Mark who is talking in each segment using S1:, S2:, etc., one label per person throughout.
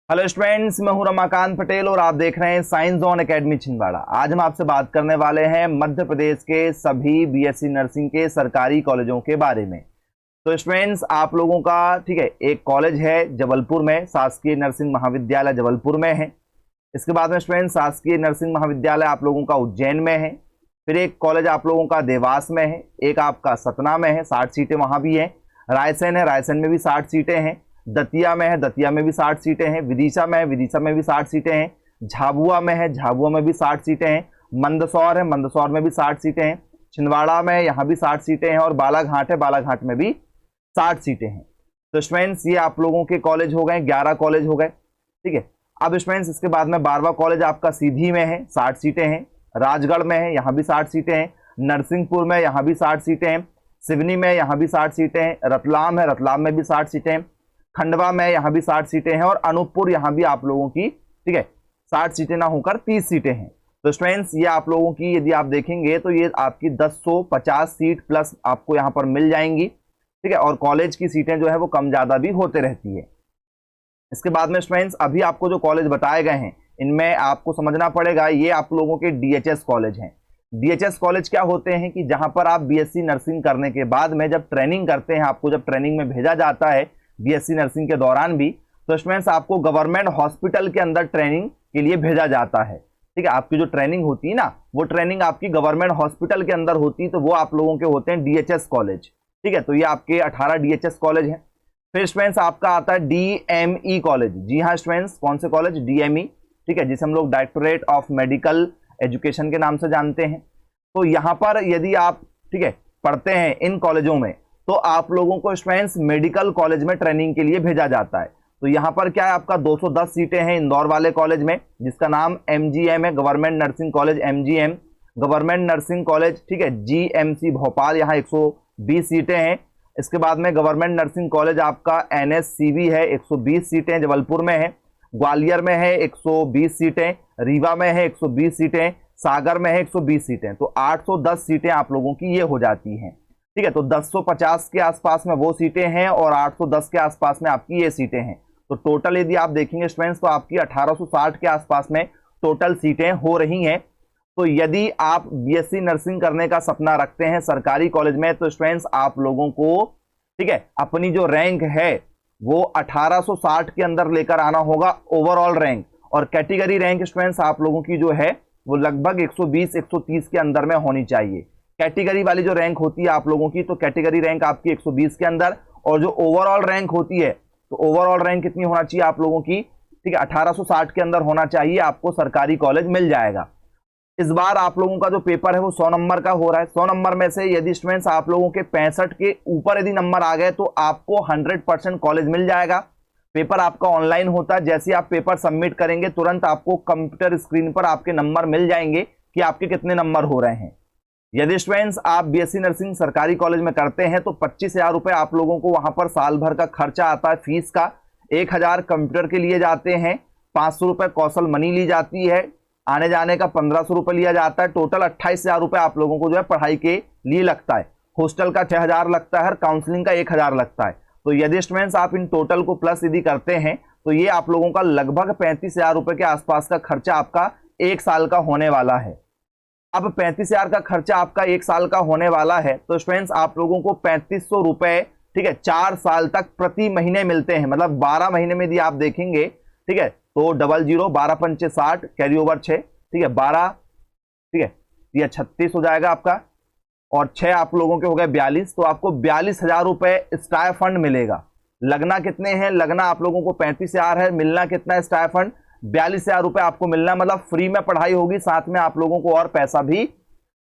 S1: Hello students, मैं हूं रमाकांत पटेल और आप देख रहे हैं साइंस जोन एकेडमी छिंदवाड़ा। आज हम आपसे बात करने वाले हैं मध्य प्रदेश के सभी बीएससी नर्सिंग के सरकारी कॉलेजों के बारे में। तो स्टूडेंट्स, आप लोगों का ठीक है, एक कॉलेज है जबलपुर में, शासकीय नर्सिंग महाविद्यालय जबलपुर में है। इसके बाद में स्टूडेंट्स शासकीय नर्सिंग महाविद्यालय आप लोगों का उज्जैन में है। फिर एक कॉलेज आप लोगों का देवास में है, एक आपका सतना में है, 60 सीटें वहां भी हैं। रायसेन है, रायसेन में भी 60 सीटें हैं। दतिया में है, दतिया में भी 60 सीटें हैं। विदिशा में है, विदिशा में भी 60 सीटें हैं। झाबुआ में है, झाबुआ में भी 60 सीटें हैं। मंदसौर है, मंदसौर में भी 60 सीटें हैं। छिंदवाड़ा में है, यहाँ भी 60 सीटें हैं। और बालाघाट है, बालाघाट में भी 60 सीटें हैं। तो स्टूडेंट्स, ये आप लोगों के कॉलेज हो गए, 11 कॉलेज हो गए। ठीक है, अब स्टूडेंट्स इसके बाद में 12वां कॉलेज आपका सीधी में है, 60 सीटें हैं। राजगढ़ में है, यहाँ भी 60 सीटें हैं। नरसिंहपुर में, यहाँ भी 60 सीटें हैं। सिवनी में, यहाँ भी 60 सीटें हैं। रतलाम है, रतलाम में भी 60 सीटें हैं। खंडवा में यहाँ भी 60 सीटें हैं। और अनूपपुर यहाँ भी आप लोगों की ठीक है 60 सीटें ना होकर 30 सीटें हैं। तो स्टूडेंट्स, ये आप लोगों की यदि आप देखेंगे तो ये आपकी 1050 सीट प्लस आपको यहाँ पर मिल जाएंगी। ठीक है, और कॉलेज की सीटें जो है वो कम ज्यादा भी होते रहती है। इसके बाद में स्टूडेंट्स, अभी आपको जो कॉलेज बताए गए हैं इनमें आपको समझना पड़ेगा, ये आप लोगों के डीएचएस कॉलेज हैं। डीएचएस कॉलेज क्या होते हैं कि जहां पर आप बीएससी नर्सिंग करने के बाद में जब ट्रेनिंग करते हैं, आपको जब ट्रेनिंग में भेजा जाता है बीएससी नर्सिंग के दौरान भी, तो स्टूडेंट्स आपको गवर्नमेंट हॉस्पिटल के अंदर ट्रेनिंग के लिए भेजा जाता है। ठीक है, आपकी जो ट्रेनिंग होती है ना, वो ट्रेनिंग आपकी गवर्नमेंट हॉस्पिटल के अंदर होती है, तो वो आप लोगों के होते हैं डीएचएस कॉलेज। ठीक है, तो ये आपके 18 डीएचएस कॉलेज हैं। फिर स्टूडेंट्स आपका आता है डीएमई कॉलेज। जी हाँ स्टूडेंट्स, कौन से कॉलेज? डीएमई। ठीक है, जिसे हम लोग डायरेक्टोरेट ऑफ मेडिकल एजुकेशन के नाम से जानते हैं। तो यहाँ पर यदि आप ठीक है पढ़ते हैं इन कॉलेजों में, तो आप लोगों को स्टूडेंट्स मेडिकल कॉलेज में ट्रेनिंग के लिए भेजा जाता है। तो यहाँ पर क्या है, आपका 210 सीटें हैं इंदौर वाले कॉलेज में, जिसका नाम एमजीएम है, government nursing college MGM. Government nursing college ठीक है जीएमसी भोपाल, यहाँ 120 सीटें हैं। इसके बाद में गवर्नमेंट नर्सिंग कॉलेज आपका एनएससीवी है, 120 सीटें जबलपुर में है। ग्वालियर में है 120 सीटें, रीवा में है 120 सीटें, सागर में है 120 सीटें। तो 810 सीटें आप लोगों की ये हो जाती हैं। ठीक है, तो 1050 के आसपास में वो सीटें हैं और 810 के आसपास में आपकी ये सीटें हैं। तो टोटल यदि आप देखेंगे स्टूडेंट्स, तो आपकी 1860 के आसपास में टोटल सीटें हो रही हैं। तो यदि आप बीएससी नर्सिंग करने का सपना रखते हैं सरकारी कॉलेज में, तो स्टूडेंट्स आप लोगों को ठीक है अपनी जो रैंक है वो 1860 के अंदर लेकर आना होगा, ओवरऑल रैंक। और कैटेगरी रैंक स्टूडेंट्स आप लोगों की जो है वो लगभग 120-130 के अंदर में होनी चाहिए। कैटेगरी वाली जो रैंक होती है आप लोगों की, तो कैटेगरी रैंक आपकी 120 के अंदर, और जो ओवरऑल रैंक होती है, तो ओवरऑल रैंक कितनी होना चाहिए आप लोगों की? ठीक है, 1860 के अंदर होना चाहिए, आपको सरकारी कॉलेज मिल जाएगा। इस बार आप लोगों का जो पेपर है वो 100 नंबर का हो रहा है। 100 नंबर में से यदि स्टूडेंट्स आप लोगों के 65 के ऊपर यदि नंबर आ गए, तो आपको 100% कॉलेज मिल जाएगा। पेपर आपका ऑनलाइन होता है, जैसे आप पेपर सबमिट करेंगे तुरंत आपको कंप्यूटर स्क्रीन पर आपके नंबर मिल जाएंगे कि आपके कितने नंबर हो रहे हैं। यदि स्टूडेंट्स आप बीएससी नर्सिंग सरकारी कॉलेज में करते हैं, तो 25,000 रुपए आप लोगों को वहां पर साल भर का खर्चा आता है फीस का। 1,000 कंप्यूटर के लिए जाते हैं, 500 रुपए कौशल मनी ली जाती है, आने जाने का 1500 रुपए लिया जाता है। टोटल 28,000 रुपए आप लोगों को जो है पढ़ाई के लिए लगता है। हॉस्टल का 6,000 लगता है, काउंसलिंग का 1,000 लगता है। तो यदि स्टूडेंट्स आप इन टोटल को प्लस यदि करते हैं, तो ये आप लोगों का लगभग 35,000 रुपए के आसपास का खर्चा आपका 1 साल का होने वाला है। अब 35,000 का खर्चा आपका 1 साल का होने वाला है, तो स्टूडेंट्स आप लोगों को 3500 रुपए ठीक है 4 साल तक प्रति महीने मिलते हैं। मतलब 12 महीने में यदि आप देखेंगे, ठीक है, तो 00 12 पंचे 60, कैरी ओवर 6, ठीक है 12, ठीक है यह 36 हो जाएगा आपका, और 6 आप लोगों के हो गए 42। तो आपको 42,000 रुपए स्टाइफंड मिलेगा। लगना कितने हैं? लगना आप लोगों को 35,000 है, मिलना कितना है स्टाइफंड? 42,000 रुपए आपको मिलना है। मतलब फ्री में पढ़ाई होगी, साथ में आप लोगों को और पैसा भी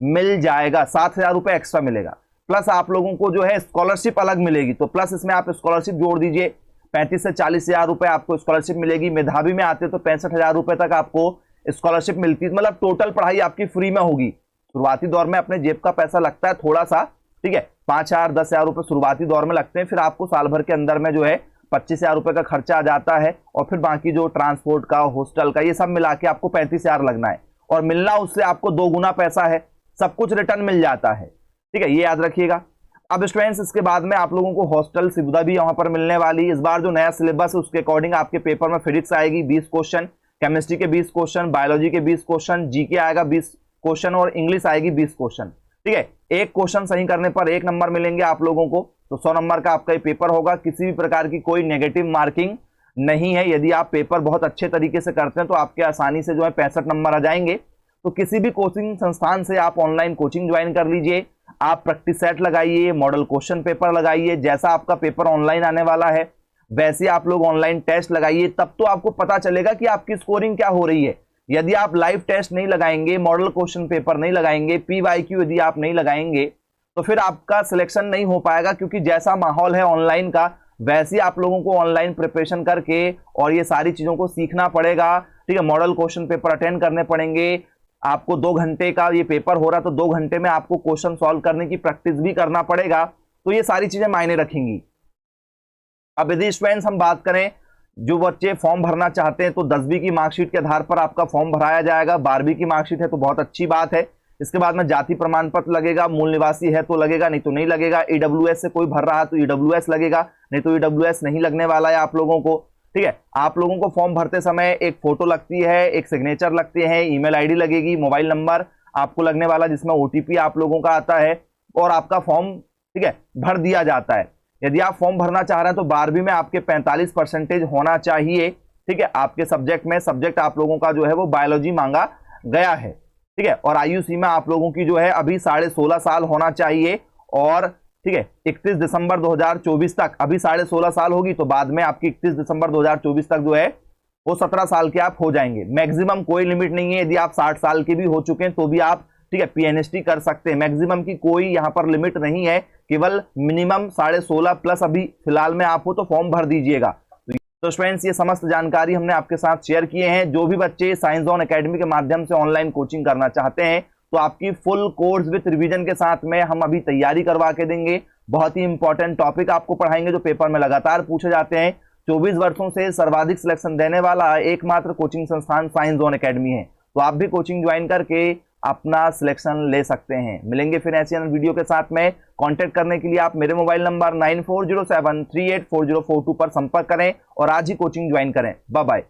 S1: मिल जाएगा, 7,000 रुपए एक्स्ट्रा मिलेगा। प्लस आप लोगों को जो है स्कॉलरशिप अलग मिलेगी, तो प्लस इसमें आप स्कॉलरशिप जोड़ दीजिए, 35 से 40,000 रुपए आपको स्कॉलरशिप मिलेगी। मेधावी में आते तो 65,000 रुपए तक आपको स्कॉलरशिप मिलती है। मतलब टोटल पढ़ाई आपकी फ्री में होगी। शुरुआती दौर में अपने जेब का पैसा लगता है थोड़ा सा, ठीक है 5,000 10,000 रुपए शुरुआती दौर में लगते हैं। फिर आपको साल भर के अंदर में जो है 25,000 रुपए का खर्चा आ जाता है, और फिर बाकी जो ट्रांसपोर्ट का, हॉस्टल का, ये सब मिला के आपको 35,000 लगना है। और मिलना उससे आपको 2 गुना पैसा है, सब कुछ रिटर्न मिल जाता है। ठीक है, ये याद रखिएगा। अब स्टूडेंट्स इसके बाद में आप लोगों को हॉस्टल सुविधा भी यहाँ पर मिलने वाली। इस बार जो नया सिलेबस है उसके अकॉर्डिंग आपके पेपर में फिजिक्स आएगी 20 क्वेश्चन, केमिस्ट्री के 20 क्वेश्चन, बायोलॉजी के 20 क्वेश्चन, जीके आएगा 20 क्वेश्चन और इंग्लिश आएगी 20 क्वेश्चन। ठीक है, एक क्वेश्चन सही करने पर 1 नंबर मिलेंगे आप लोगों को, तो 100 नंबर का आपका ये पेपर होगा। किसी भी प्रकार की कोई नेगेटिव मार्किंग नहीं है। यदि आप पेपर बहुत अच्छे तरीके से करते हैं तो आपके आसानी से जो है 65 नंबर आ जाएंगे। तो किसी भी कोचिंग संस्थान से आप ऑनलाइन कोचिंग ज्वाइन कर लीजिए, आप प्रैक्टिस सेट लगाइए, मॉडल क्वेश्चन पेपर लगाइए। जैसा आपका पेपर ऑनलाइन आने वाला है वैसे आप लोग ऑनलाइन टेस्ट लगाइए, तब तो आपको पता चलेगा कि आपकी स्कोरिंग क्या हो रही है। यदि आप लाइव टेस्ट नहीं लगाएंगे, मॉडल क्वेश्चन पेपर नहीं लगाएंगे, PYQ यदि आप नहीं लगाएंगे तो फिर आपका सिलेक्शन नहीं हो पाएगा, क्योंकि जैसा माहौल है ऑनलाइन का वैसे आप लोगों को ऑनलाइन प्रिपरेशन करके और ये सारी चीजों को सीखना पड़ेगा। ठीक है, मॉडल क्वेश्चन पेपर अटेंड करने पड़ेंगे आपको। 2 घंटे का ये पेपर हो रहा तो 2 घंटे में आपको क्वेश्चन सॉल्व करने की प्रैक्टिस भी करना पड़ेगा। तो ये सारी चीजें मायने रखेंगी। अब यदि स्टूडेंट्स हम बात करें, जो बच्चे फॉर्म भरना चाहते हैं तो 10वीं की मार्कशीट के आधार पर आपका फॉर्म भराया जाएगा। 12वीं की मार्कशीट है तो बहुत अच्छी बात है। इसके बाद में जाति प्रमाण पत्र लगेगा, मूल निवासी है तो लगेगा, नहीं तो नहीं लगेगा। EWS से कोई भर रहा है तो EWS लगेगा, नहीं तो EWS नहीं लगने वाला है आप लोगों को। ठीक है, आप लोगों को फॉर्म भरते समय एक फोटो लगती है, एक सिग्नेचर लगते हैं, ईमेल आईडी लगेगी, मोबाइल नंबर आपको लगने वाला जिसमें OTP आप लोगों का आता है और आपका फॉर्म ठीक है भर दिया जाता है। यदि आप फॉर्म भरना चाह रहे हैं तो 12वीं में आपके 45% होना चाहिए। ठीक है, आपके सब्जेक्ट में सब्जेक्ट आप लोगों का जो है वो बायोलॉजी मांगा गया है। ठीक है, और आयु सीमा आप लोगों की जो है अभी 16.5 साल होना चाहिए। और ठीक है, 31 दिसंबर 2024 तक, अभी 16.5 साल होगी तो बाद में आपकी 31 दिसंबर 2024 तक जो है वो 17 साल के आप हो जाएंगे। मैक्सिमम कोई लिमिट नहीं है। यदि आप 60 साल के भी हो चुके हैं तो भी आप ठीक है PNST कर सकते हैं। मैक्सिमम की कोई यहाँ पर लिमिट नहीं है, केवल मिनिमम 16.5 प्लस अभी फिलहाल में आप हो तो फॉर्म भर दीजिएगा। तो स्टूडेंट्स ये समस्त जानकारी हमने आपके साथ शेयर किए हैं। जो भी बच्चे साइंस ज़ोन एकेडमी के माध्यम से ऑनलाइन कोचिंग करना चाहते हैं तो आपकी फुल कोर्स विद रिवीजन के साथ में हम अभी तैयारी करवा के देंगे। बहुत ही इंपॉर्टेंट टॉपिक आपको पढ़ाएंगे जो पेपर में लगातार पूछे जाते हैं। 24 वर्षों से सर्वाधिक सिलेक्शन देने वाला एकमात्र कोचिंग संस्थान साइंस ज़ोन एकेडमी है। तो आप भी कोचिंग ज्वाइन करके अपना सिलेक्शन ले सकते हैं। मिलेंगे फिर ऐसे वीडियो के साथ में। कांटेक्ट करने के लिए आप मेरे मोबाइल नंबर 9407384042 पर संपर्क करें और आज ही कोचिंग ज्वाइन करें। Bye bye.